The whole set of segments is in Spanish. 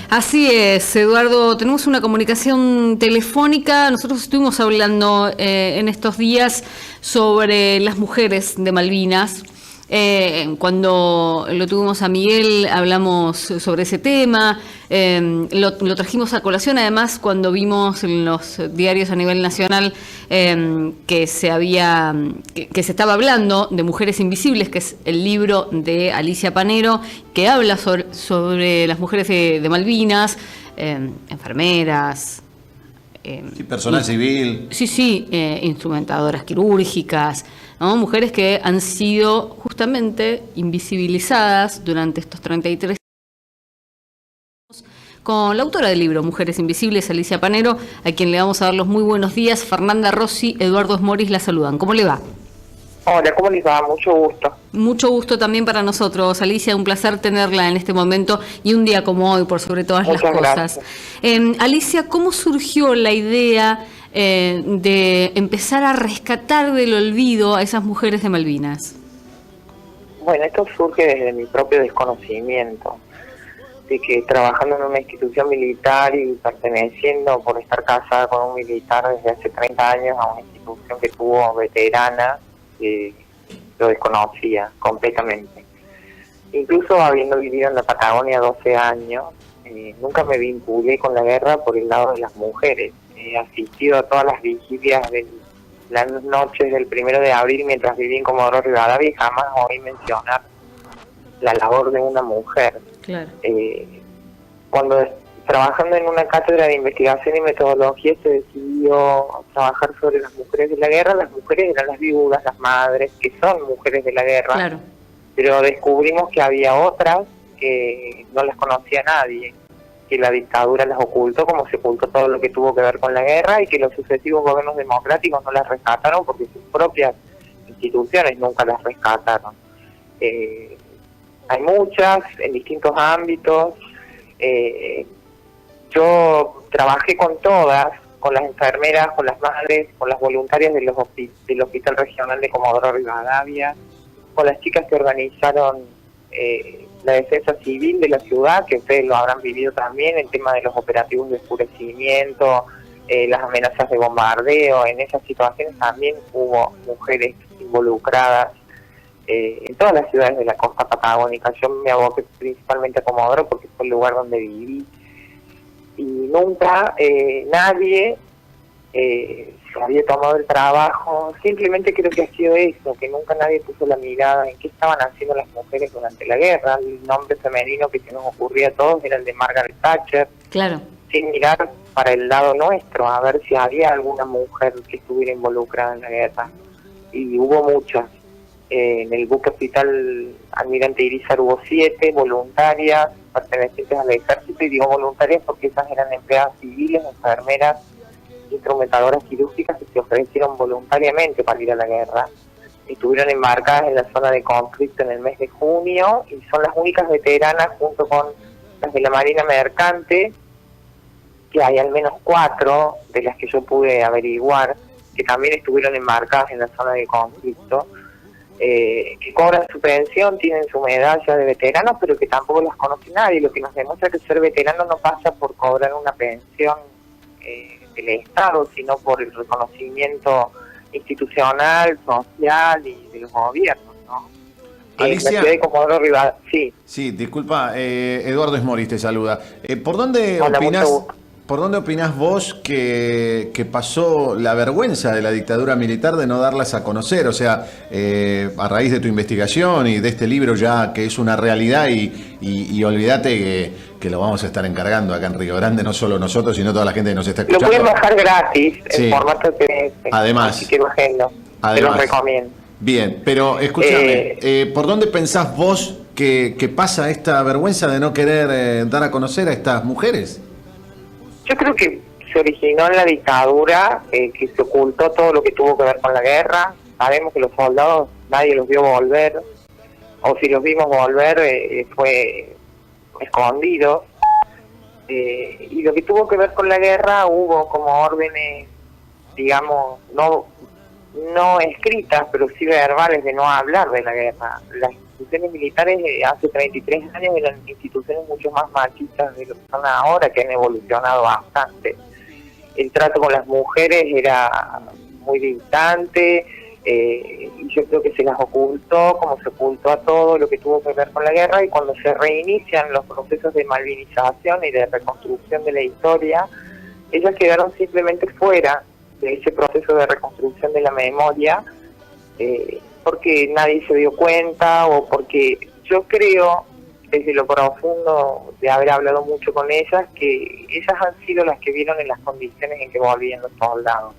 Así es, Eduardo, tenemos una comunicación telefónica. Nosotros estuvimos hablando en estos días sobre las mujeres de Malvinas. Cuando lo tuvimos a Miguel hablamos sobre ese tema, lo trajimos a colación además cuando vimos en los diarios a nivel nacional que se estaba hablando de Mujeres Invisibles, que es el libro de Alicia Panero, que habla sobre las mujeres de Malvinas, enfermeras. Sí, personal civil. Sí, instrumentadoras quirúrgicas, ¿no? Mujeres que han sido justamente invisibilizadas durante estos 33 años. Con la autora del libro Mujeres Invisibles, Alicia Panero, a quien le vamos a dar los muy buenos días. Fernanda Rossi, Eduardo Smoris la saludan. ¿Cómo le va? Hola, ¿cómo les va? Mucho gusto. Mucho gusto también para nosotros, Alicia, un placer tenerla en este momento y un día como hoy, por sobre todas las cosas. Alicia, ¿cómo surgió la idea de empezar a rescatar del olvido a esas mujeres de Malvinas? Bueno, esto surge desde mi propio desconocimiento, de que trabajando en una institución militar y perteneciendo por estar casada con un militar desde hace 30 años a una institución que tuvo veteranas, lo desconocía completamente. Incluso habiendo vivido en la Patagonia 12 años, nunca me vinculé con la guerra por el lado de las mujeres. He asistido a todas las vigilias de las noches del 1 de abril mientras viví en Comodoro Rivadavia y jamás oí mencionar la labor de una mujer. Claro. Cuando trabajando en una cátedra de investigación y metodología se decidió trabajar sobre las mujeres de la guerra. Las mujeres eran las viudas, las madres, que son mujeres de la guerra, Claro. Pero descubrimos que había otras que no las conocía nadie, que la dictadura las ocultó, como se ocultó todo lo que tuvo que ver con la guerra, y que los sucesivos gobiernos democráticos no las rescataron porque sus propias instituciones nunca las rescataron. Hay muchas en distintos ámbitos. Yo trabajé con todas, con las enfermeras, con las madres, con las voluntarias del Hospital Regional de Comodoro Rivadavia, con las chicas que organizaron la defensa civil de la ciudad, que ustedes lo habrán vivido también, el tema de los operativos de oscurecimiento, las amenazas de bombardeo. En esas situaciones también hubo mujeres involucradas en todas las ciudades de la costa patagónica. Yo me aboqué principalmente a Comodoro porque fue el lugar donde viví. Y nunca nadie se había tomado el trabajo. Simplemente creo que ha sido eso, que nunca nadie puso la mirada en qué estaban haciendo las mujeres durante la guerra. El nombre femenino que se nos ocurría a todos era el de Margaret Thatcher. Claro. Sin mirar para el lado nuestro, a ver si había alguna mujer que estuviera involucrada en la guerra. Y hubo muchas. En el buque hospital Almirante Irizar hubo 7 voluntarias pertenecientes al ejército, y digo voluntarias porque esas eran empleadas civiles, enfermeras, instrumentadoras quirúrgicas que se ofrecieron voluntariamente para ir a la guerra. Estuvieron embarcadas en la zona de conflicto en el mes de junio y son las únicas veteranas, junto con las de la Marina Mercante, que hay al menos 4 de las que yo pude averiguar, que también estuvieron embarcadas en la zona de conflicto, que cobran su pensión, tienen su medalla de veteranos, pero que tampoco las conoce nadie, lo que nos demuestra que ser veterano no pasa por cobrar una pensión del Estado, sino por el reconocimiento institucional, social y de los gobiernos, ¿no? Alicia, la ciudad de Comodoro Rivadavia, sí. Sí, disculpa, Eduardo Smoris te saluda. ¿Por dónde Hola, opinás? mucho gusto. ¿Por dónde opinás vos que pasó la vergüenza de la dictadura militar de no darlas a conocer? O sea, a raíz de tu investigación y de este libro ya que es una realidad y olvídate que lo vamos a estar encargando acá en Río Grande, no solo nosotros, sino toda la gente que nos está Lo escuchando. pueden bajar gratis Sí. en formato PDF. Además. Así que bájenlo. Te lo recomiendo. Bien, pero escúchame, ¿por dónde pensás vos que pasa esta vergüenza de no querer dar a conocer a estas mujeres? Yo creo que se originó en la dictadura, que se ocultó todo lo que tuvo que ver con la guerra. Sabemos que los soldados nadie los vio volver, o si los vimos volver fue escondido. Y lo que tuvo que ver con la guerra hubo como órdenes, digamos, no no escritas, pero sí verbales, de no hablar de la guerra. Las instituciones militares hace 33 años eran instituciones mucho más machistas de lo que son ahora, que han evolucionado bastante. El trato con las mujeres era muy distante, y yo creo que se las ocultó, como se ocultó a todo lo que tuvo que ver con la guerra, y cuando se reinician los procesos de malvinización y de reconstrucción de la historia, ellas quedaron simplemente fuera de ese proceso de reconstrucción de la memoria, porque nadie se dio cuenta, o porque yo creo, desde lo profundo de haber hablado mucho con ellas, que ellas han sido las que vieron en las condiciones en que volvían los soldados.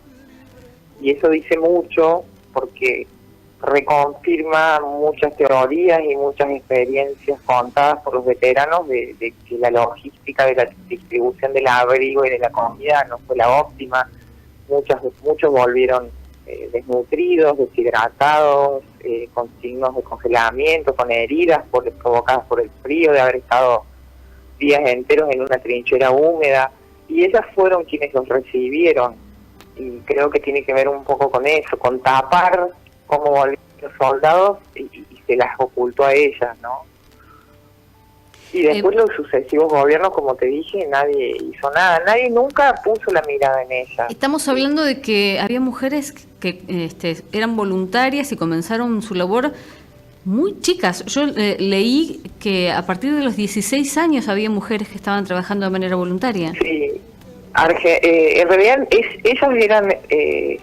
Y eso dice mucho, porque reconfirma muchas teorías y muchas experiencias contadas por los veteranos de que la logística de la distribución del abrigo y de la comida no fue la óptima. Muchos volvieron desnutridos, deshidratados, con signos de congelamiento, con heridas provocadas por el frío, de haber estado días enteros en una trinchera húmeda, y ellas fueron quienes los recibieron. Y creo que tiene que ver un poco con eso, con tapar cómo volvieron los soldados, y se las ocultó a ellas, ¿no? Y después los sucesivos gobiernos, como te dije, nadie hizo nada, nadie nunca puso la mirada en ellas. Estamos hablando de que había mujeres que eran voluntarias y comenzaron su labor muy chicas. Yo leí que a partir de los 16 años había mujeres que estaban trabajando de manera voluntaria. Sí. En realidad ellas eran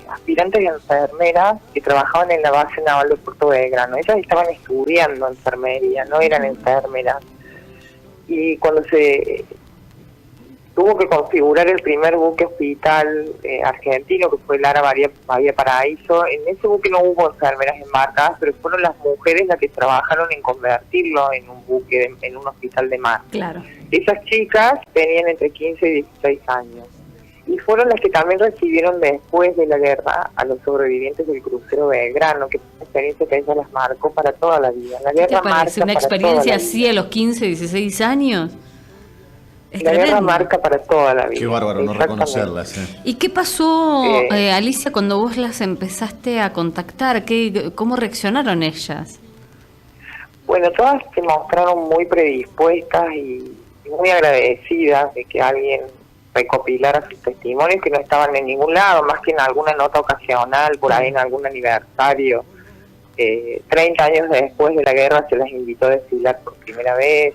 aspirantes a enfermeras que trabajaban en la base naval de Puerto Belgrano. Ellas estaban estudiando enfermería, no eran enfermeras. Y cuando se tuvo que configurar el primer buque hospital argentino, que fue Lara Bahía Paraíso, en ese buque no hubo enfermeras embarcadas, pero fueron las mujeres las que trabajaron en convertirlo en un buque, en un hospital de mar. Claro. Esas chicas tenían entre 15 y 16 años, y fueron las que también recibieron después de la guerra a los sobrevivientes del crucero Belgrano, que fue una experiencia que ella las marcó para toda la vida. La guerra ¿Qué te parece? ¿Una experiencia así a los 15, 16 años? La guerra marca para toda la vida. Qué bárbaro no reconocerlas. ¿Y qué pasó, Alicia, cuando vos las empezaste a contactar? ¿Cómo reaccionaron ellas? Bueno, todas se mostraron muy predispuestas y muy agradecidas de que alguien recopilara sus testimonios, que no estaban en ningún lado, más que en alguna nota ocasional, por ahí en algún aniversario. 30 años después de la guerra se las invitó a desfilar por primera vez.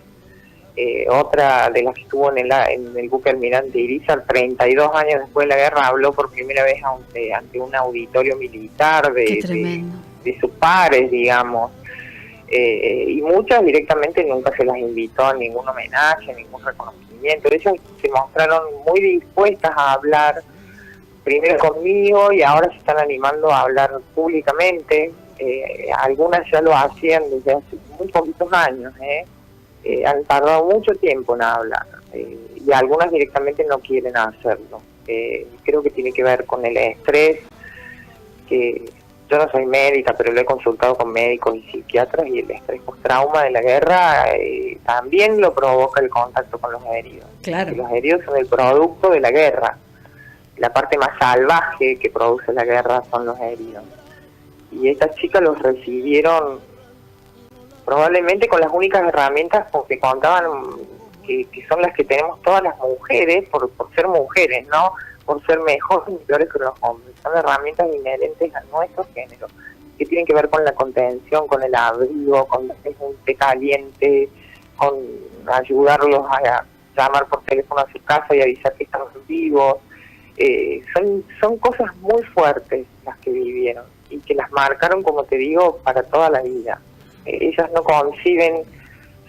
Otra de las que estuvo en el buque Almirante Irizar, 32 años después de la guerra, habló por primera vez ante un auditorio militar de sus pares, digamos. Y muchas directamente nunca se las invitó a ningún homenaje, a ningún reconocimiento. Ellas se mostraron muy dispuestas a hablar primero conmigo, y ahora se están animando a hablar públicamente. Algunas ya lo hacían desde hace muy poquitos años, han tardado mucho tiempo en hablar, y algunas directamente no quieren hacerlo. Creo que tiene que ver con el estrés, que yo no soy médica, pero lo he consultado con médicos y psiquiatras, y el estrés post-trauma de la guerra también lo provoca el contacto con los heridos. Claro. Los heridos son el producto de la guerra. La parte más salvaje que produce la guerra son los heridos. Y estas chicas los recibieron probablemente con las únicas herramientas que contaban, que son las que tenemos todas las mujeres, por ser mujeres, ¿no? Por ser mejores y peores que los hombres. Son herramientas inherentes a nuestro género, que tienen que ver con la contención, con el abrigo, con darles un té caliente, con ayudarlos a llamar por teléfono a su casa y avisar que están vivos. Son cosas muy fuertes las que vivieron, y que las marcaron, como te digo, para toda la vida. Ellas no conciben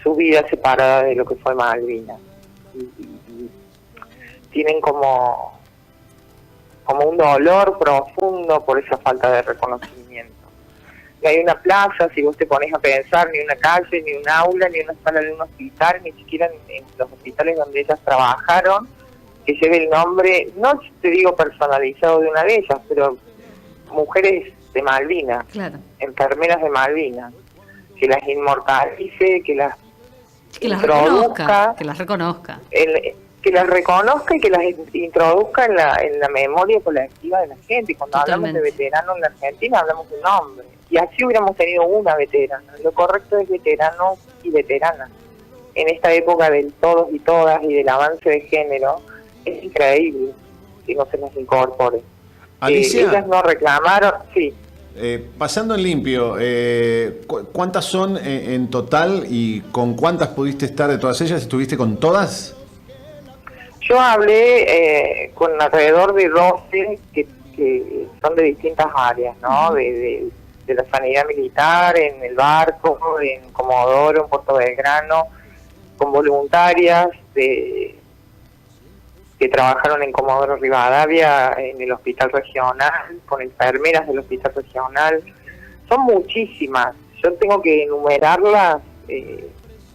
su vida separada de lo que fue Malvinas, y tienen como un dolor profundo por esa falta de reconocimiento. Y hay una plaza, si vos te pones a pensar, ni una calle, ni un aula, ni una sala de un hospital, ni siquiera en los hospitales donde ellas trabajaron, que lleve el nombre, no te digo personalizado de una de ellas, pero mujeres de Malvinas, claro, enfermeras de Malvinas, que las inmortalice, que las reconozca. que las reconozca y que las introduzca en la memoria colectiva de la gente. Cuando hablamos de veteranos en la Argentina, hablamos de un nombre. Y así hubiéramos tenido una veterana. Lo correcto es veteranos y veteranas. En esta época del todos y todas y del avance de género, es increíble que no se nos incorpore. Alicia, ellas no reclamaron, sí. Pasando en limpio, ¿cuántas son en total y con cuántas pudiste estar de todas ellas? ¿Estuviste con todas? Yo hablé con alrededor de 12 que son de distintas áreas, ¿no? De la sanidad militar, en el barco, en Comodoro, en Puerto Belgrano, con voluntarias que trabajaron en Comodoro Rivadavia, en el hospital regional, con enfermeras del hospital regional. Son muchísimas. Yo tengo que enumerarlas.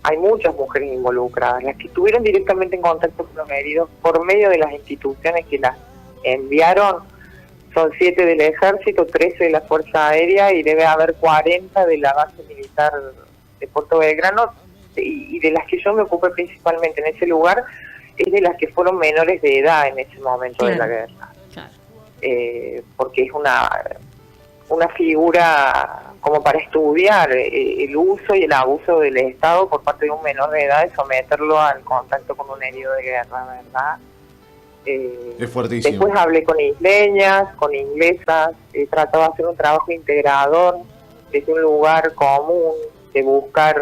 Hay muchas mujeres involucradas. Las que estuvieron directamente en contacto con los heridos por medio de las instituciones que las enviaron son 7 del Ejército, 13 de la Fuerza Aérea y debe haber 40 de la base militar de Puerto Belgrano, y de las que yo me ocupé principalmente en ese lugar es de las que fueron menores de edad en ese momento de la guerra. Claro. Porque es una figura como para estudiar el uso y el abuso del Estado por parte de un menor de edad, de someterlo al contacto con un herido de guerra, ¿verdad? Es fuertísimo. Después hablé con isleñas, con inglesas, trataba de hacer un trabajo integrador desde un lugar común, de buscar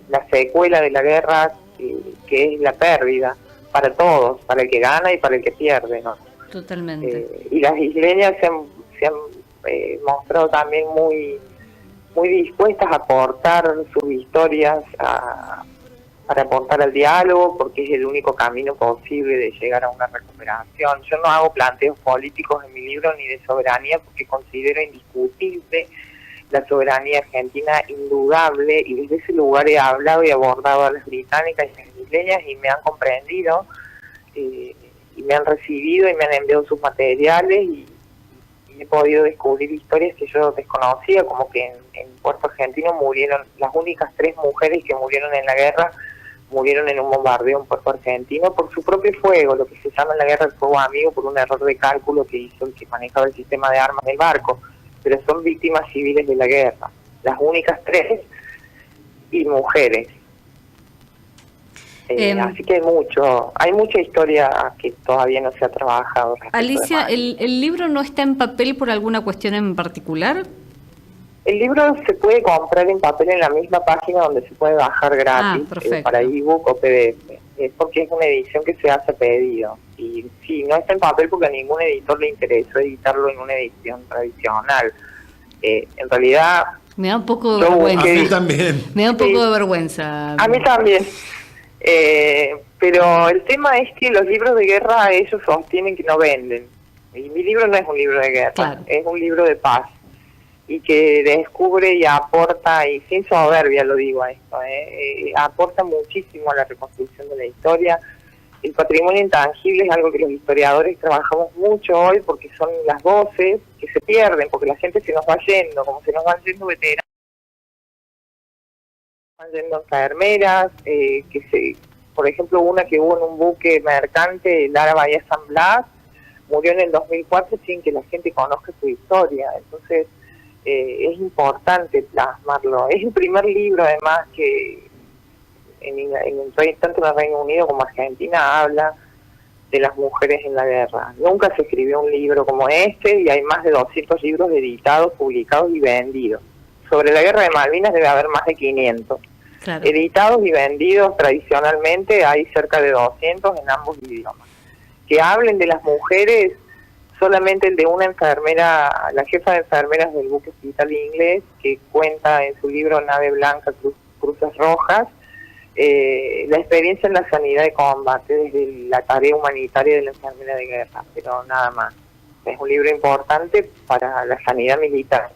la secuela de la guerra, que es la pérdida, para todos, para el que gana y para el que pierde, ¿no? Totalmente. Y las isleñas se han mostrado también muy dispuestas a aportar sus historias, para aportar al diálogo, porque es el único camino posible de llegar a una recuperación. Yo no hago planteos políticos en mi libro ni de soberanía, porque considero indiscutible la soberanía argentina, indudable, y desde ese lugar he hablado y abordado a las británicas y a las isleñas y me han comprendido, y me han recibido y me han enviado sus materiales, y he podido descubrir historias que yo desconocía, como que en Puerto Argentino murieron, las únicas 3 mujeres que murieron en la guerra, murieron en un bombardeo en Puerto Argentino por su propio fuego, lo que se llama en la guerra el fuego amigo, por un error de cálculo que hizo el que manejaba el sistema de armas del barco, pero son víctimas civiles de la guerra, las únicas 3, y mujeres. Así que hay mucha historia que todavía no se ha trabajado. Alicia, ¿el libro no está en papel por alguna cuestión en particular? El libro se puede comprar en papel en la misma página donde se puede bajar gratis, para ebook o PDF. Es porque es una edición que se hace a pedido. Y sí, no está en papel porque a ningún editor le interesó editarlo en una edición tradicional. En realidad... Me da un poco de vergüenza. A mí también. Me da un poco de vergüenza. A mí también. Pero el tema es que los libros de guerra ellos sostienen que no venden. Y mi libro no es un libro de guerra, claro, es un libro de paz. Y que descubre y aporta, y sin soberbia lo digo a esto, aporta muchísimo a la reconstrucción de la historia. El patrimonio intangible es algo que los historiadores trabajamos mucho hoy, porque son las voces que se pierden, porque la gente se nos va yendo, como se nos van yendo veteranos, van yendo enfermeras, por ejemplo, una que hubo en un buque mercante, Lara Bahía San Blas, murió en el 2004 sin que la gente conozca su historia. Entonces, es importante plasmarlo. Es el primer libro, además, que tanto en el Reino Unido como Argentina habla de las mujeres en la guerra. Nunca se escribió un libro como este, y hay más de 200 libros editados, publicados y vendidos. Sobre la guerra de Malvinas debe haber más de 500. Claro. Editados y vendidos tradicionalmente hay cerca de 200 en ambos idiomas. Que hablen de las mujeres, solamente el de una enfermera, la jefa de enfermeras del buque hospital inglés, que cuenta en su libro Nave Blanca, Cruces Rojas, la experiencia en la sanidad de combate, desde la tarea humanitaria de la enfermera de guerra, pero nada más. Es un libro importante para la sanidad militar,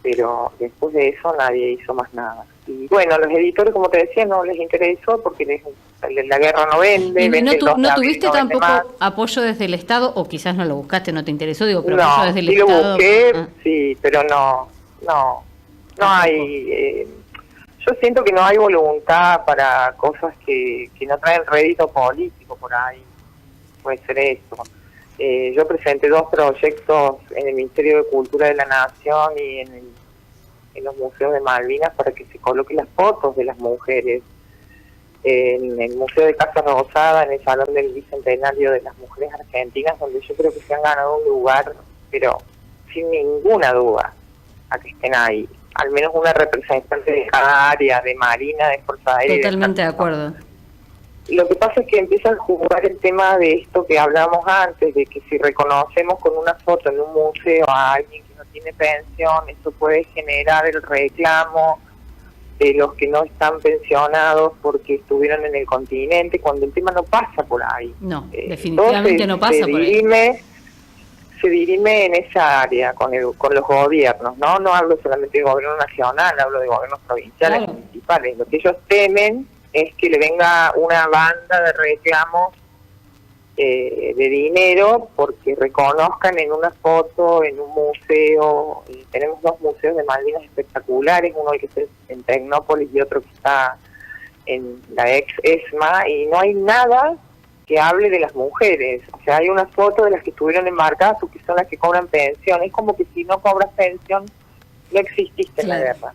pero después de eso nadie hizo más nada. Y bueno, a los editores, como te decía, no les interesó porque la guerra no vende. ¿Y no tuviste tampoco apoyo desde el Estado, o quizás no lo buscaste, no te interesó, digo, pero apoyo desde el Estado? Sí lo busqué, sí, pero no hay... yo siento que no hay voluntad para cosas que no traen rédito político. por ahí, puede ser eso. Yo presenté 2 proyectos en el Ministerio de Cultura de la Nación y en los museos de Malvinas para que se coloquen las fotos de las mujeres. En el Museo de Casa Rosada, en el Salón del Bicentenario de las Mujeres Argentinas, donde yo creo que se han ganado un lugar, pero sin ninguna duda, a que estén ahí. Al menos una representante de cada área, de Marina, de Fuerza Aérea. Totalmente de acuerdo. Lo que pasa es que empieza a jugar el tema de esto que hablamos antes, de que si reconocemos con una foto en un museo a alguien que no tiene pensión, eso puede generar el reclamo de los que no están pensionados porque estuvieron en el continente, cuando el tema no pasa por ahí. No, definitivamente entonces, no pasa por ahí. Se dirime en esa área con los gobiernos, ¿no? No hablo solamente de gobierno nacional, hablo de gobiernos provinciales, claro, municipales. Lo que ellos temen es que le venga una banda de reclamos de dinero porque reconozcan en una foto, en un museo. Tenemos 2 museos de Malvinas espectaculares, uno que está en Tecnópolis y otro que está en la ex ESMA, y no hay nada que hable de las mujeres. O sea, hay una foto de las que estuvieron embarcadas o que son las que cobran pensión. Es como que si no cobras pensión, no exististe en la guerra.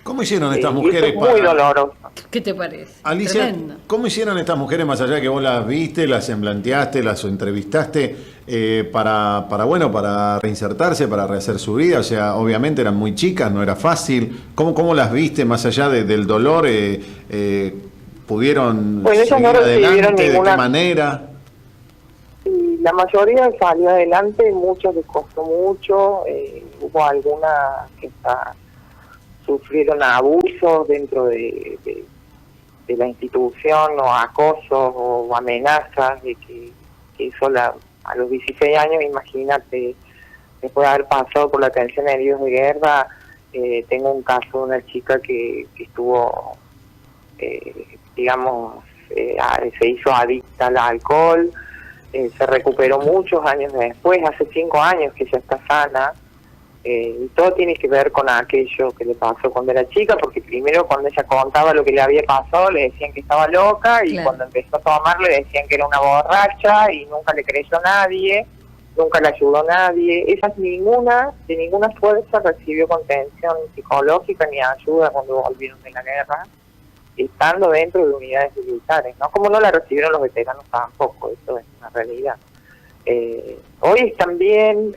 ¿Cómo hicieron estas mujeres es muy doloroso. ¿Qué te parece? Alicia, Tremendo. ¿cómo hicieron estas mujeres, más allá de que vos las viste, las semblanteaste, las entrevistaste, para reinsertarse, para rehacer su vida? O sea, obviamente eran muy chicas, no era fácil. ¿Cómo las viste, más allá del dolor? ¿Pudieron seguir no adelante? ninguna... ¿De qué manera? Y la mayoría salió adelante, muchos les costó mucho. Hubo algunas que sufrieron abusos dentro de la institución, o acosos o amenazas, de que eso a los 16 años, imagínate, después de haber pasado por la atención a heridos de guerra. Tengo un caso de una chica que estuvo, se hizo adicta al alcohol, se recuperó muchos años después, hace 5 años que ya está sana. Y todo tiene que ver con aquello que le pasó cuando era chica, porque primero cuando ella contaba lo que le había pasado le decían que estaba loca, y cuando empezó a tomar le decían que era una borracha y nunca le creyó nadie, nunca le ayudó nadie. Ella de ninguna fuerza recibió contención psicológica ni ayuda cuando volvieron de la guerra, estando dentro de unidades militares, ¿no? Como no la recibieron los veteranos tampoco, eso es una realidad. Hoy están bien,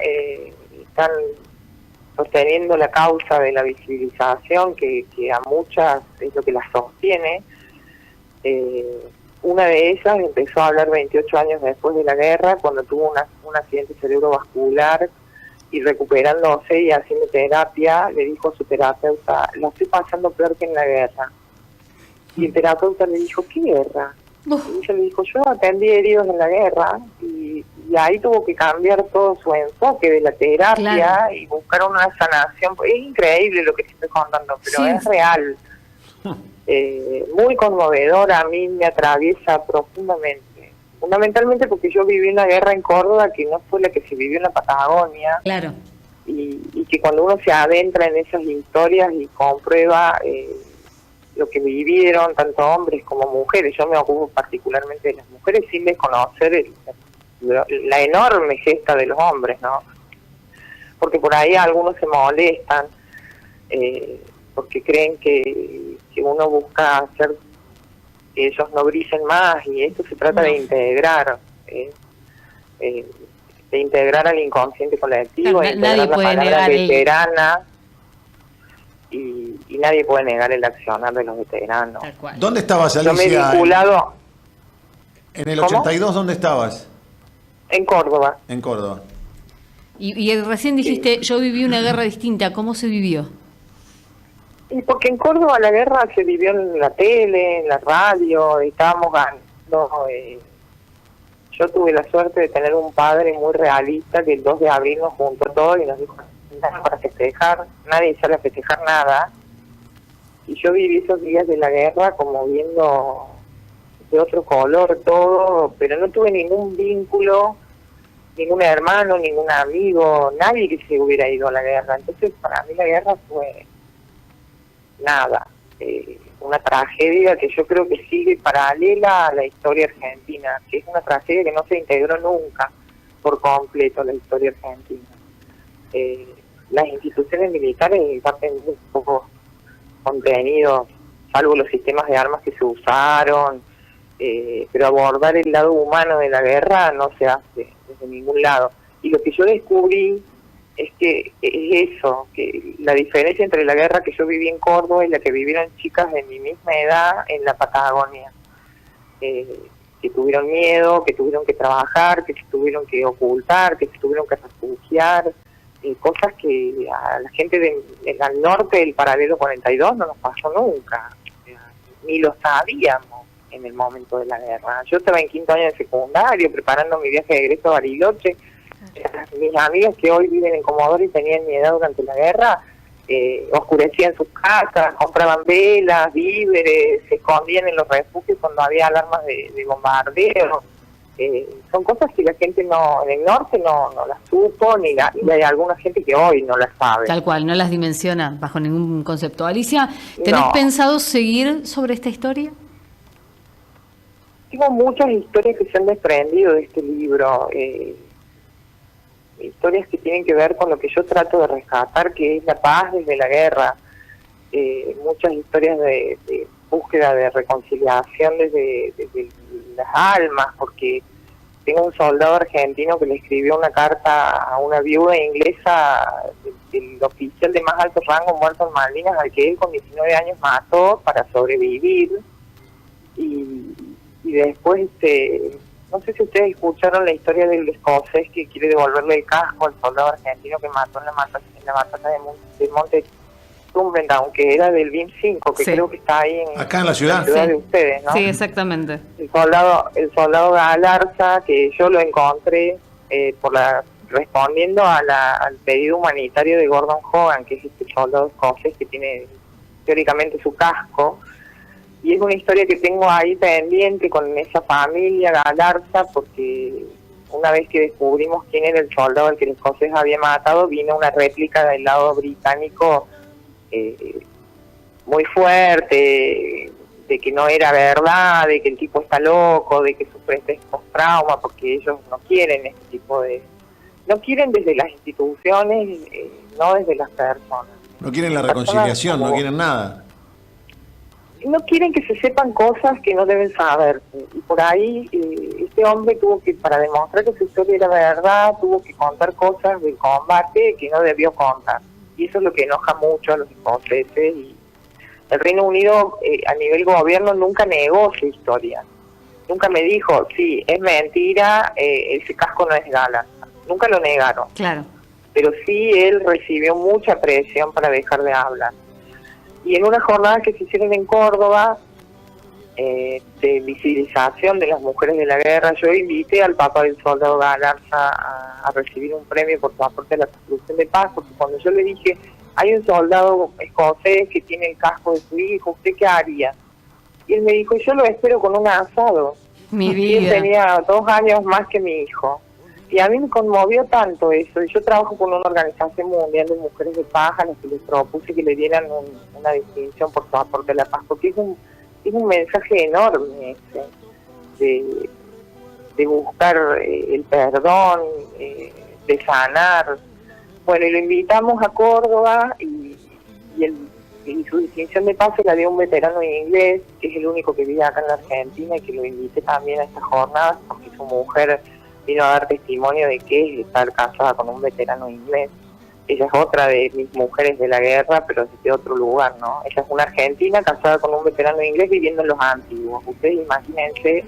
están sosteniendo la causa de la visibilización, que a muchas es lo que las sostiene. Una de ellas empezó a hablar 28 años después de la guerra, cuando tuvo un accidente cerebrovascular, y recuperándose y haciendo terapia, le dijo a su terapeuta: lo estoy pasando peor que en la guerra. Y el terapeuta le dijo: ¿qué guerra? Y ella le dijo: yo atendí heridos en la guerra, y ahí tuvo que cambiar todo su enfoque de la terapia y buscar una sanación. Es increíble lo que te estoy contando, pero es real. Muy conmovedora, a mí me atraviesa profundamente. Fundamentalmente porque yo viví una guerra en Córdoba que no fue la que se vivió en la Patagonia. Claro. Y que cuando uno se adentra en esas historias y comprueba lo que vivieron tanto hombres como mujeres, yo me ocupo particularmente de las mujeres sin desconocer la enorme gesta de los hombres, ¿no? Porque por ahí algunos se molestan porque creen que uno busca hacer que ellos no brillen más, y esto se trata de integrar, al inconsciente colectivo, de integrar la palabra veterana, y nadie puede negar el accionar de los veteranos. ¿Dónde estabas, Alicia? Yo me he vinculado... ¿En el 82 dónde estabas? En Córdoba. En Córdoba. Y recién dijiste, yo viví una guerra distinta. ¿Cómo se vivió? Y porque en Córdoba la guerra se vivió en la tele, en la radio, estábamos ganando. Yo tuve la suerte de tener un padre muy realista que el 2 de abril nos juntó todo y nos dijo: nada para festejar, nadie sale a festejar nada. Y yo viví esos días de la guerra como viendo de otro color todo, pero no tuve ningún vínculo, ningún hermano, ningún amigo, nadie que se hubiera ido a la guerra. Entonces para mí la guerra fue nada, una tragedia que yo creo que sigue paralela a la historia argentina, que es una tragedia que no se integró nunca por completo a la historia argentina. Las instituciones militares imparten muy poco contenido, salvo los sistemas de armas que se usaron, pero abordar el lado humano de la guerra no se hace desde ningún lado. Y lo que yo descubrí es que es eso, que la diferencia entre la guerra que yo viví en Córdoba y la que vivieron chicas de mi misma edad en la Patagonia, que tuvieron miedo, que tuvieron que trabajar, que se tuvieron que ocultar, que se tuvieron que refugiar, cosas que a la gente al norte del paralelo 42 no nos pasó nunca, ni lo sabíamos en el momento de la guerra. Yo estaba en quinto año de secundario preparando mi viaje de egreso a Bariloche. Mis amigas que hoy viven en Comodoro y tenían mi edad durante la guerra, oscurecían sus casas, compraban velas, víveres, se escondían en los refugios cuando había alarmas de bombardeo. Son cosas que la gente en el norte no las supo, y hay alguna gente que hoy no las sabe. Tal cual, no las dimensiona bajo ningún concepto. Alicia, ¿tenés pensado seguir sobre esta historia? Tengo muchas historias que se han desprendido de este libro, historias que tienen que ver con lo que yo trato de rescatar, que es la paz desde la guerra, muchas historias de búsqueda de reconciliación desde las almas, porque tengo un soldado argentino que le escribió una carta a una viuda inglesa del oficial de más alto rango muerto en Malvinas, al que él con 19 años mató para sobrevivir, y después no sé si ustedes escucharon la historia del escocés que quiere devolverle el casco al soldado argentino que mató en la matanza de Monte Tumbledown, que era del BIM 5, que creo que está ahí acá en la ciudad, de ustedes, ¿no? Sí, exactamente. El soldado Galarza, que yo lo encontré respondiendo al pedido humanitario de Gordon Hogan, que es este soldado escocés que tiene teóricamente su casco. Y es una historia que tengo ahí pendiente con esa familia Galarza, porque una vez que descubrimos quién era el soldado al que el escocés había matado, vino una réplica del lado británico muy fuerte, de que no era verdad, de que el tipo está loco, de que sufre estrés post-trauma, porque ellos no quieren este tipo de... No quieren desde las instituciones, no desde las personas. No quieren la reconciliación, no quieren nada. No quieren que se sepan cosas que no deben saberse. Y por ahí este hombre tuvo que, para demostrar que su historia era verdad, tuvo que contar cosas del combate que no debió contar. Y eso es lo que enoja mucho a los escoceses. Y el Reino Unido, a nivel gobierno, nunca negó su historia. Nunca me dijo, sí, es mentira, ese casco no es Galarza. Nunca lo negaron. Claro. Pero sí él recibió mucha presión para dejar de hablar. Y en una jornada que se hicieron en Córdoba, de visibilización de las mujeres de la guerra, yo invité al papá del soldado Galarza a recibir un premio por su aporte a la construcción de paz, porque cuando yo le dije, hay un soldado escocés que tiene el casco de su hijo, ¿usted qué haría? Y él me dijo, yo lo espero con un asado. Mi vida. Y él tenía 2 años más que mi hijo. Y a mí me conmovió tanto eso. Y yo trabajo con una organización mundial de mujeres de paz a las que les propuse que le dieran una distinción por su aporte a la paz, porque es un mensaje enorme de buscar el perdón, de sanar. Bueno, y lo invitamos a Córdoba y su distinción de paz se la dio un veterano inglés, que es el único que vive acá en la Argentina, y que lo invité también a estas jornadas porque su mujer vino a dar testimonio de que es estar casada con un veterano inglés. Ella es otra de mis mujeres de la guerra, pero desde otro lugar, ¿no? Ella es una argentina casada con un veterano inglés viviendo en los antiguos. Ustedes imagínense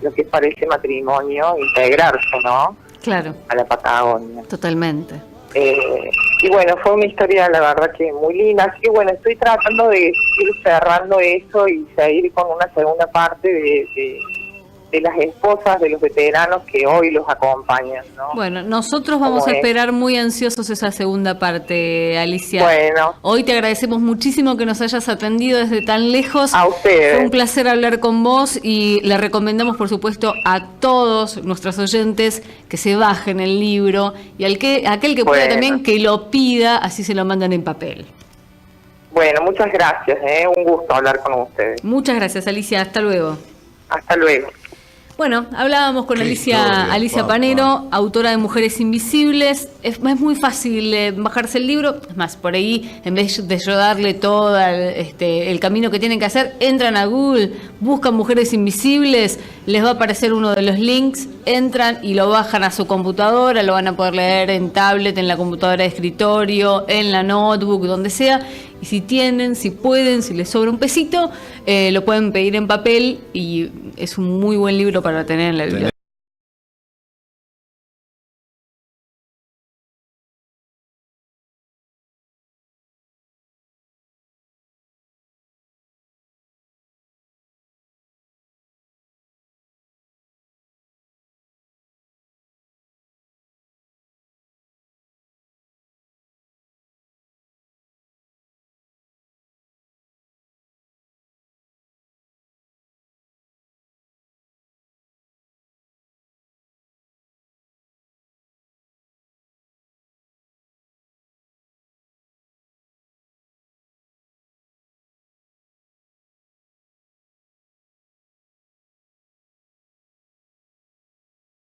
lo que parece matrimonio, integrarse, ¿no? Claro. A la Patagonia. Totalmente. Y bueno, fue una historia, la verdad, que muy linda. Así que bueno, estoy tratando de ir cerrando eso y seguir con una segunda parte de las esposas de los veteranos que hoy los acompañan, ¿no? Bueno, nosotros vamos a esperar muy ansiosos esa segunda parte, Alicia. Bueno. Hoy te agradecemos muchísimo que nos hayas atendido desde tan lejos. A ustedes. Fue un placer hablar con vos y le recomendamos, por supuesto, a todos nuestros oyentes que se bajen el libro y aquel que pueda también que lo pida, así se lo mandan en papel. Bueno, muchas gracias, un gusto hablar con ustedes. Muchas gracias, Alicia. Hasta luego. Hasta luego. Bueno, hablábamos con Qué Alicia historia, Panero, autora de Mujeres Invisibles. Es muy fácil bajarse el libro. Es más, por ahí, en vez de yo darle todo el camino que tienen que hacer, entran a Google, buscan Mujeres Invisibles, les va a aparecer uno de los links, entran y lo bajan a su computadora, lo van a poder leer en tablet, en la computadora de escritorio, en la notebook, donde sea. Y si tienen, si pueden, si les sobra un pesito, lo pueden pedir en papel y es un muy buen libro para tener en la biblioteca.